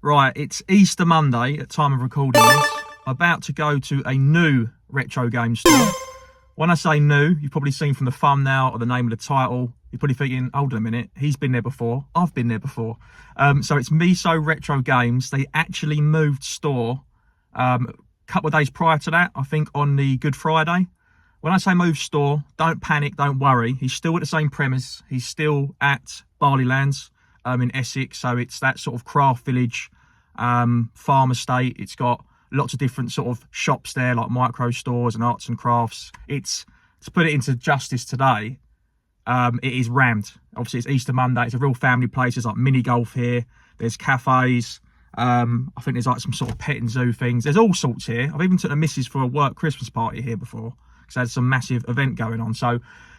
Right, it's Easter Monday at time of recording this. About to go to a new retro game store. When I say new, you've probably seen from the thumbnail or the name of the title, you're probably thinking, hold on a minute, he's been there before. I've been there before. So it's Miso Retro Games. They actually moved store a couple of days prior to that, I think on the Good Friday. When I say move store, don't panic, don't worry. He's still at the same premise. He's still at Barleylands in Essex. So it's that sort of craft village, farm estate. It's got lots of different sort of shops there, like micro stores and arts and crafts. It's, to put it into justice today, it is rammed. Obviously, it's Easter Monday. It's a real family place. There's like mini golf here. There's cafes. I think there's like some sort of pet and zoo things. There's all sorts here. I've even took the missus for a work Christmas party here before, because I had some massive event going on. So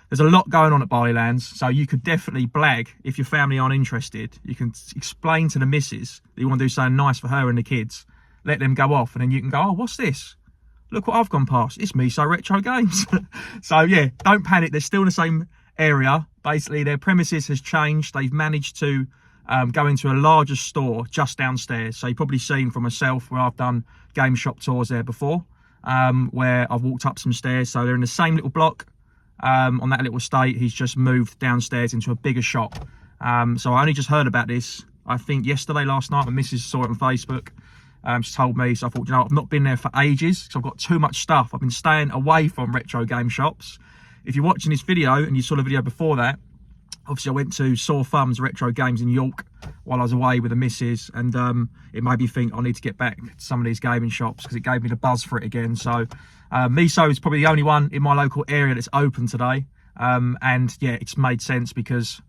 there's a lot going on at Barleylands. So you could definitely blag if your family aren't interested. You can explain to the missus that you want to do something nice for her and the kids. Let them go off, and then you can go, oh, what's this? Look what I've gone past. It's Miso Retro Games. So yeah, don't panic. They're still in the same area. Basically, their premises has changed. They've managed to go into a larger store just downstairs. So you've probably seen from myself where I've done game shop tours there before, where I've walked up some stairs. So they're in the same little block on that little estate. He's just moved downstairs into a bigger shop. So I only just heard about this, I think yesterday, last night. My missus saw it on Facebook. She told me, so I thought, you know, I've not been there for ages because I've got too much stuff. I've been staying away from retro game shops. If you're watching this video and you saw the video before that, obviously I went to Saw Thumb's Retro Games in York while I was away with the missus, and it made me think I need to get back to some of these gaming shops because it gave me the buzz for it again. So Miso is probably the only one in my local area that's open today, and yeah, it's made sense because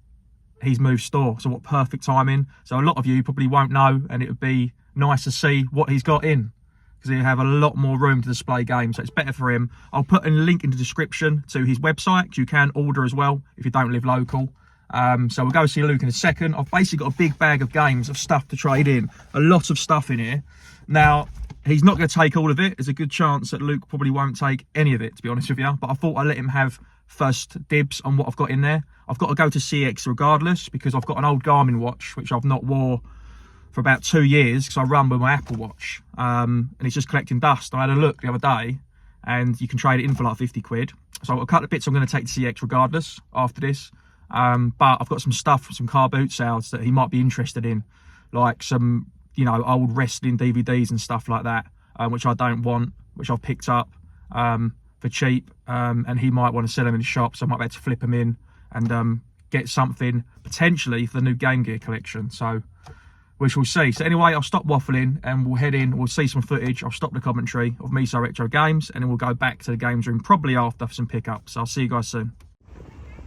he's moved store. So what perfect timing. So a lot of you probably won't know, and it would be nice to see what he's got in, because he'll have a lot more room to display games, so it's better for him. I'll put a link in the description to his website. You can order as well if you don't live local. So we'll go see Luke in a second. I've basically got a big bag of games, of stuff to trade in, a lot of stuff in here. Now, he's not going to take all of it. There's a good chance that Luke probably won't take any of it, to be honest with you, but I thought I'd let him have first dibs on what I've got in there. I've got to go to CX regardless, because I've got an old Garmin watch which I've not wore for about 2 years because I run with my Apple Watch, and it's just collecting dust. I had a look the other day, and you can trade it in for like 50 quid. So I've got a couple of bits I'm going to take to CX regardless after this, but I've got some stuff, some car boot sales that he might be interested in, like some, you know, old wrestling DVDs and stuff like that, which I don't want, which I've picked up for cheap, and he might want to sell them in the shop, so I might be able to flip them in and get something potentially for the new Game Gear collection. So we shall see. So anyway, I'll stop waffling and we'll head in. We'll see some footage. I'll stop the commentary of Miso Retro Games, and then we'll go back to the games room probably after for some pickups. So I'll see you guys soon.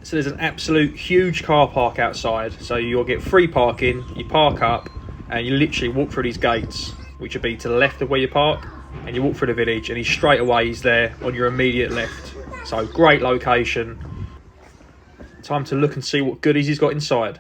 So there's an absolute huge car park outside. So you'll get free parking. You park up and you literally walk through these gates, which will be to the left of where you park, and you walk through the village, and he's there on your immediate left. So great location. Time to look and see what goodies he's got inside.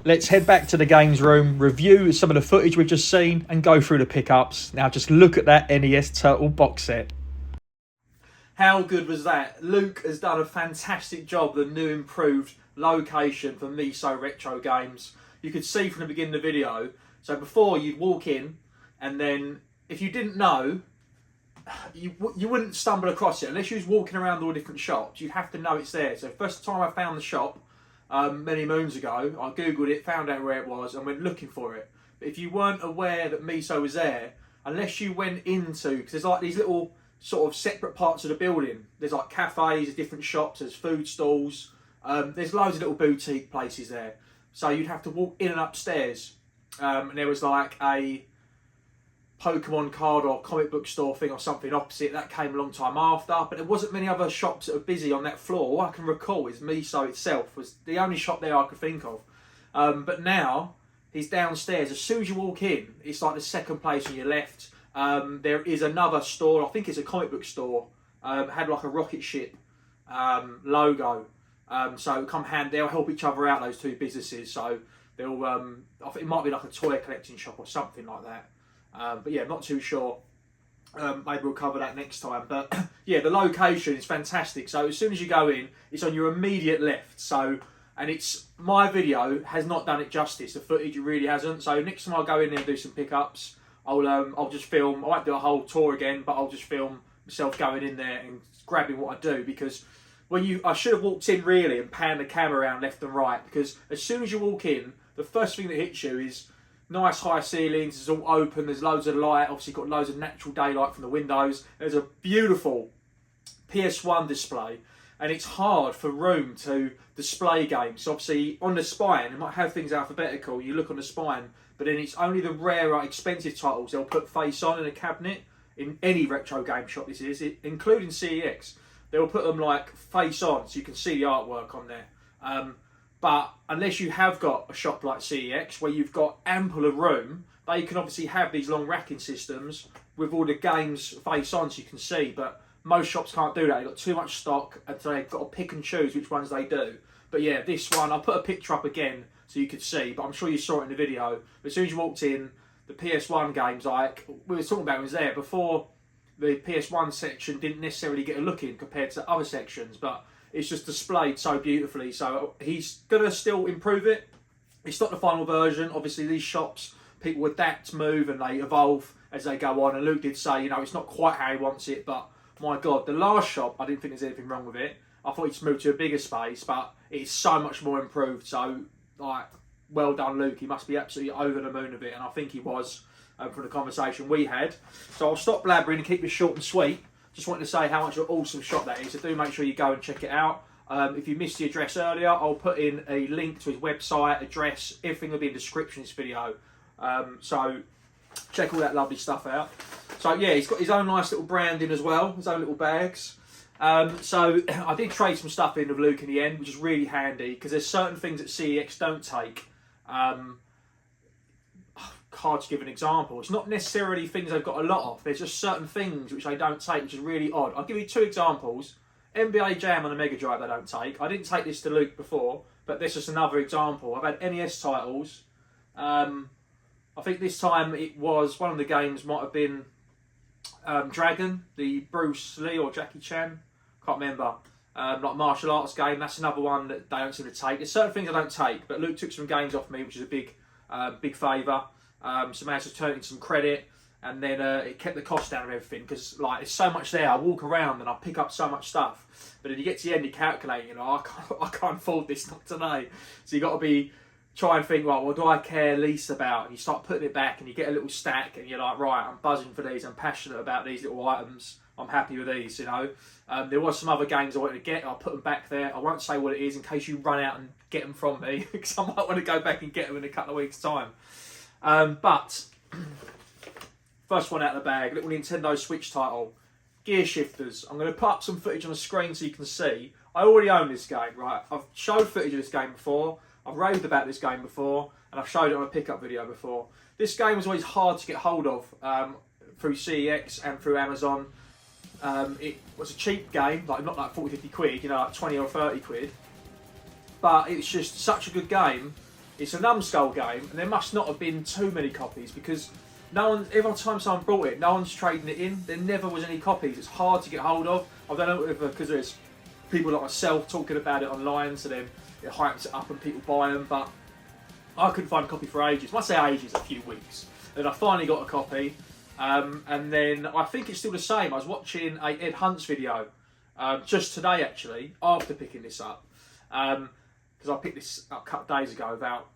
let's head back to the games room, review some of the footage we've just seen, and go through the pickups. Now just look at that NES Turtle box set. How good was that? Luke has done a fantastic job with the new improved location for Miso Retro Games. You could see from the beginning of the video. So before, you'd walk in, and then if you didn't know, you wouldn't stumble across it unless you was walking around all different shops. You'd have to know it's there. So first time I found the shop many moons ago, I googled it, found out where it was, and went looking for it. But if you weren't aware that Miso was there, unless you went into, because there's like these little sort of separate parts of the building. There's like cafes, there's different shops, there's food stalls. There's loads of little boutique places there. So you'd have to walk in and upstairs. And there was like a Pokemon card or comic book store thing or something opposite. That came a long time after. But there wasn't many other shops that were busy on that floor. All I can recall is Miso itself was the only shop there I could think of. But now, he's downstairs. As soon as you walk in, it's like the second place on your left. There is another store, I think it's a comic book store, had like a rocket ship logo. So come hand, they'll help each other out, those two businesses. So they'll, I think it might be like a toy collecting shop or something like that. But yeah, I'm not too sure. Maybe we'll cover that next time. But yeah, the location is fantastic. So as soon as you go in, it's on your immediate left. So, and it's, my video has not done it justice. The footage really hasn't. So next time I'll go in there and do some pickups, I'll just film. I won't do a whole tour again, but I'll just film myself going in there and grabbing what I do, because I should have walked in really and panned the camera around left and right, because as soon as you walk in, the first thing that hits you is nice high ceilings. It's all open. There's loads of light. Obviously, got loads of natural daylight from the windows. There's a beautiful PS1 display, and it's hard for room to display games. So obviously, on the spine, it might have things alphabetical. You look on the spine, but then it's only the rarer, expensive titles they'll put face on in a cabinet in any retro game shop. This is, including CEX. They'll put them like face on, so you can see the artwork on there. But unless you have got a shop like CEX where you've got ample of room, they can obviously have these long racking systems with all the games face on, so you can see. But most shops can't do that. They've got too much stock, and so they've got to pick and choose which ones they do. But yeah, this one, I'll put a picture up again so you could see, but I'm sure you saw it in the video. But as soon as you walked in, the PS1 games, like we were talking about, was there before. The PS1 section didn't necessarily get a look in compared to other sections, but it's just displayed so beautifully. So he's going to still improve it. It's not the final version. Obviously, these shops, people adapt, move, and they evolve as they go on. And Luke did say, you know, it's not quite how he wants it, but my God, the last shop, I didn't think there's anything wrong with it. I thought he'd moved to a bigger space, but it's so much more improved. So, like, well done, Luke. He must be absolutely over the moon of it, and I think he was. From the conversation we had. So I'll stop blabbering and keep it short and sweet. Just wanted to say how much of an awesome shop that is. So do make sure you go and check it out. If you missed the address earlier, I'll put in a link to his website, address, everything will be in the description of this video. So check all that lovely stuff out. So yeah, he's got his own nice little branding as well, his own little bags. So I did trade some stuff in with Luke in the end, which is really handy, because there's certain things that CEX don't take. Hard to give an example. It's not necessarily things they've got a lot of. There's just certain things which they don't take, which is really odd. I'll give you two examples. NBA Jam on the Megadrive they don't take. I didn't take this to Luke before, but this is another example. I've had NES titles. I think this time it was, one of the games might have been Dragon, the Bruce Lee or Jackie Chan. Can't remember. Like martial arts game. That's another one that they don't seem to take. There's certain things I don't take, but Luke took some games off me, which is a big favour. So managed to turn it into some credit, and then it kept the cost down of everything, because like there's so much there. I walk around and I pick up so much stuff, but then you get to the end, you calculate, you know, I can't afford this, not today. So you got to try and think, right, what do I care least about? And you start putting it back, and you get a little stack, and you're like, right, I'm buzzing for these. I'm passionate about these little items. I'm happy with these, you know. There was some other games I wanted to get. I'll put them back there. I won't say what it is in case you run out and get them from me, because I might want to go back and get them in a couple of weeks' time. But first one out of the bag, little Nintendo Switch title, Gear Shifters. I'm going to put up some footage on the screen so you can see. I already own this game, right? I've showed footage of this game before. I've raved about this game before, and I've showed it on a pickup video before. This game was always hard to get hold of through CEX and through Amazon. It was a cheap game, like not like 40-50 quid, you know, like 20 or 30 quid. But it's just such a good game. It's a numbskull game, and there must not have been too many copies because every time someone brought it, no one's trading it in. There never was any copies. It's hard to get hold of. I don't know if because there's people like myself talking about it online, so then it hypes it up and people buy them, but I couldn't find a copy for ages. When I say ages, a few weeks. Then I finally got a copy, and then I think it's still the same. I was watching a Ed Hunt's video just today, actually, after picking this up, because I picked this up a couple of days ago without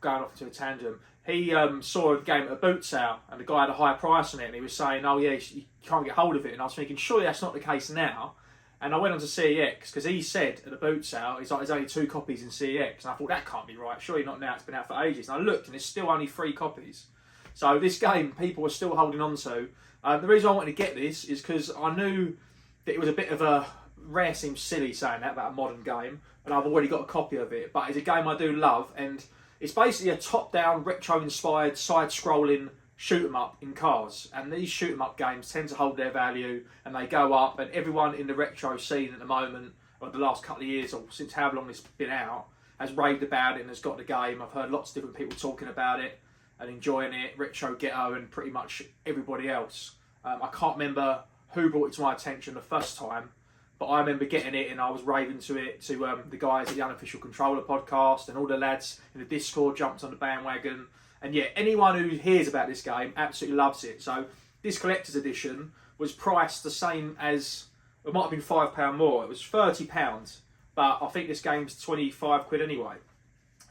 going off into a tangent. He saw a game at a boot sale, and the guy had a high price on it, and he was saying, "Oh yeah, you can't get hold of it." And I was thinking, surely that's not the case now. And I went on to CEX because he said at the boot sale, he's like, "There's only 2 copies in CEX," and I thought that can't be right. Surely not now. It's been out for ages. And I looked, and there's still only 3 copies. So this game, people are still holding on to. The reason I wanted to get this is because I knew that it was a bit of a rare. Seems silly saying that about a modern game, and I've already got a copy of it. But it's a game I do love, and it's basically a top-down, retro-inspired, side-scrolling shoot-'em-up in cars. And these shoot-'em-up games tend to hold their value, and they go up. And everyone in the retro scene at the moment, or the last couple of years, or since however long it's been out, has raved about it and has got the game. I've heard lots of different people talking about it and enjoying it. Retro Ghetto and pretty much everybody else. I can't remember who brought it to my attention the first time, but I remember getting it and I was raving to it to the guys at the Unofficial Controller podcast, and all the lads in the Discord jumped on the bandwagon. And yeah, anyone who hears about this game absolutely loves it. So this collector's edition was priced the same as, it might have been £5 more. It was £30, but I think this game's 25 quid anyway.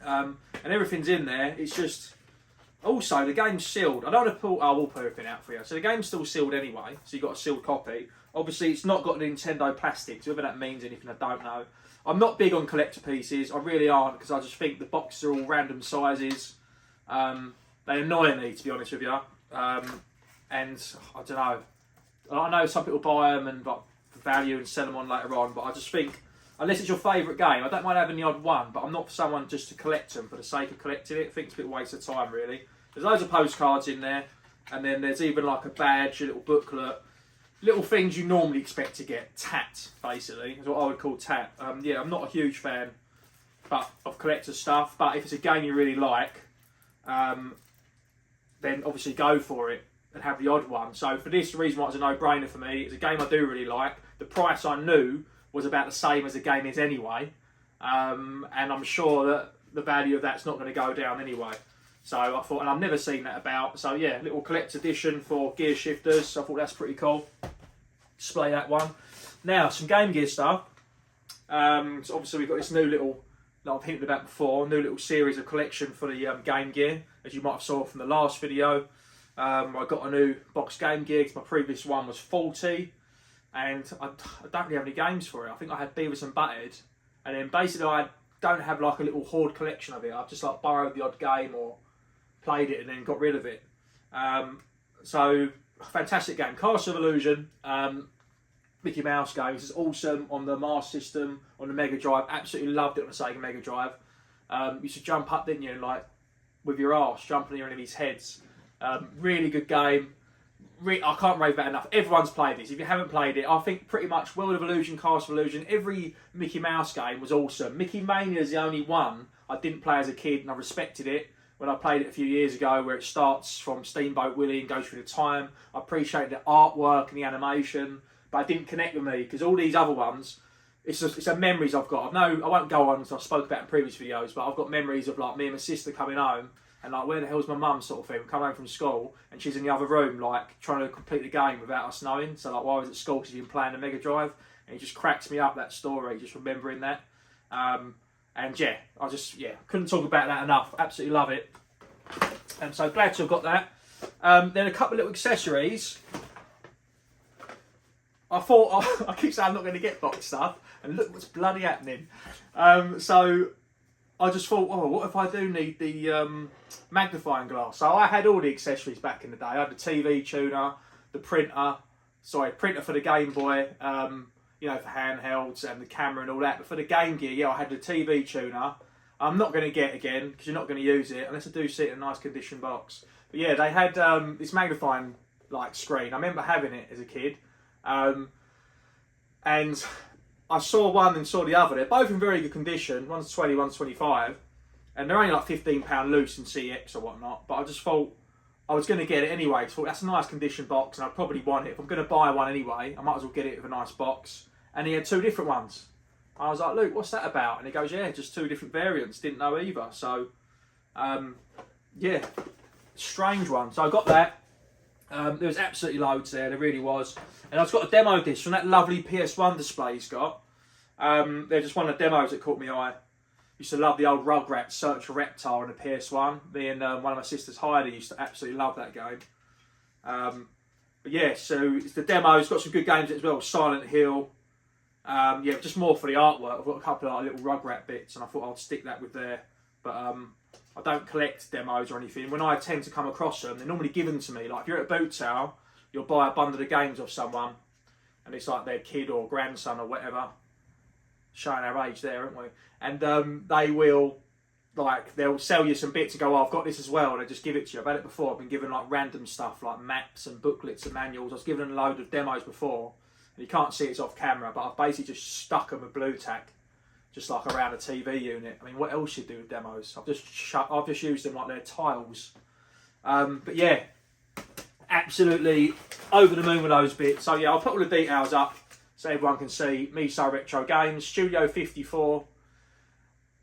And everything's in there. It's just, also the game's sealed. I don't want to pull, I will put everything out for you. So the game's still sealed anyway, so you've got a sealed copy. Obviously, it's not got the Nintendo plastics, whether that means anything, I don't know. I'm not big on collector pieces, I really aren't, because I just think the boxes are all random sizes. They annoy me, to be honest with you. And I don't know. I know some people buy them and for value and sell them on later on, but I just think, unless it's your favourite game, I don't mind having the odd one, but I'm not someone just to collect them for the sake of collecting it. I think it's a bit of a waste of time, really. There's loads of postcards in there, and then there's even like a badge, a little booklet. Little things you normally expect to get. Tat, basically, is what I would call tat. Yeah, I'm not a huge fan of collector stuff, but if it's a game you really like, then obviously go for it and have the odd one. So for this, the reason why it's a no-brainer for me, it's a game I do really like. The price I knew was about the same as the game is anyway, and I'm sure that the value of that's not going to go down anyway. So I thought, and I've never seen that about. So yeah, little collector edition for gear shifters. So I thought that's pretty cool. Display that one. Now some Game Gear stuff. So obviously we've got this new little, that I've hinted about before, new little series of collection for the Game Gear, as you might have saw from the last video. I got a new box Game Gear because my previous one was faulty, and I don't really have any games for it. I think I had Beavis and Butthead, and then basically I don't have like a little hoard collection of it. I've just like borrowed the odd game or played it and then got rid of it. So fantastic game, Castle of Illusion, Mickey Mouse game. This is awesome on the Master System, on the Mega Drive. Absolutely loved it on the Sega Mega Drive. You used to jump up, didn't you, and like with your arse jumping on your enemies' heads. Really good game. I can't rave about it enough. Everyone's played this. If you haven't played it, I think pretty much World of Illusion, Castle of Illusion, every Mickey Mouse game was awesome. Mickey Mania is the only one I didn't play as a kid, and I respected it when I played it a few years ago, where it starts from Steamboat Willie and goes through the time. I appreciated the artwork and the animation, but it didn't connect with me because all these other ones, it's a memories I've got. I won't go on because I spoke about it in previous videos, but I've got memories of like me and my sister coming home and like, where the hell's my mum sort of thing. We come home from school and she's in the other room like trying to complete the game without us knowing. So like, while I was at school, she's been playing the Mega Drive, and it just cracks me up, that story, just remembering that. And yeah, I couldn't talk about that enough. Absolutely love it. And so glad to have got that. Then a couple of little accessories. I thought, I keep saying I'm not going to get box stuff, and look what's bloody happening. So I just thought, oh, what if I do need the magnifying glass? So I had all the accessories back in the day. I had the TV tuner, the printer for the Game Boy, you know, for handhelds, and the camera and all that. But for the Game Gear, yeah, I had the TV tuner. I'm not going to get again because you're not going to use it unless I do see it in a nice condition box. But yeah, they had this magnifying like screen. I remember having it as a kid, and I saw one and saw the other. They're both in very good condition. One's 20, one's 25. and they're only like £15 loose in CX or whatnot. But I just thought I was going to get it anyway. I thought that's a nice condition box, and I'd probably want it. If I'm going to buy one anyway, I might as well get it with a nice box. And he had 2 different ones. I was like, Luke, what's that about? And he goes, yeah, just 2 different variants. Didn't know either. So, yeah, strange one. So I got that. There was absolutely loads there. There really was. And I've got a demo disc from that lovely PS1 display he's got. They're just one of the demos that caught my eye. Used to love the old Rugrats Search for Reptar on the PS1. Me and one of my sisters, Heidi, used to absolutely love that game. But yeah, so it's the demo. It's got some good games as well. Silent Hill. Yeah, just more for the artwork. I've got a couple of little Rugrat bits, and I thought I'd stick that with there. But I don't collect demos or anything. When I tend to come across them, they're normally given to me. Like if you're at a boot sale, you'll buy a bundle of games off someone, and it's like their kid or grandson or whatever. Showing our age there, aren't we? And they will, like, they'll sell you some bits and go, oh, I've got this as well, and they just give it to you. I've had it before. I've been given like random stuff like maps and booklets and manuals. I was given a load of demos before. And you can't see it's off camera, but I've basically just stuck them with blue tack, just like around a TV unit. I mean, what else you do with demos? I've just used them like they're tiles. But yeah, absolutely over the moon with those bits. So yeah, I'll put all the details up so everyone can see. Miso Retro Games, Studio 54,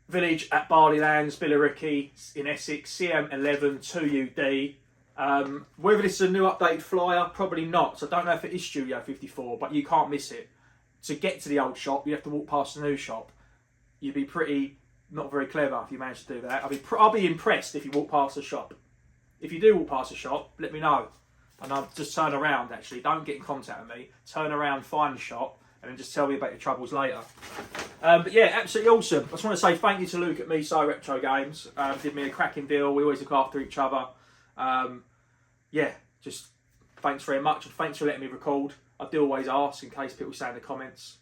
Village at Barleylands, Billericay in Essex, CM11 2UD. Whether this is a new updated flyer, probably not. So I don't know if it is Studio 54, but you can't miss it. To get to the old shop, you have to walk past the new shop. You'd be pretty not very clever if you managed to do that. I'll be impressed if you walk past the shop. If you do walk past the shop, let me know. And I'll just turn around, actually. Don't get in contact with me. Turn around, find the shop, and then just tell me about your troubles later. But yeah, absolutely awesome. I just want to say thank you to Luke at Miso Retro Games. Did me a cracking deal. We always look after each other. Yeah, just thanks very much, and thanks for letting me record. I do always ask in case people say in the comments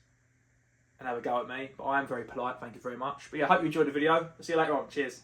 and have a go at me, but I am very polite. Thank you very much. But yeah, I hope you enjoyed the video. I'll see you later on. Cheers.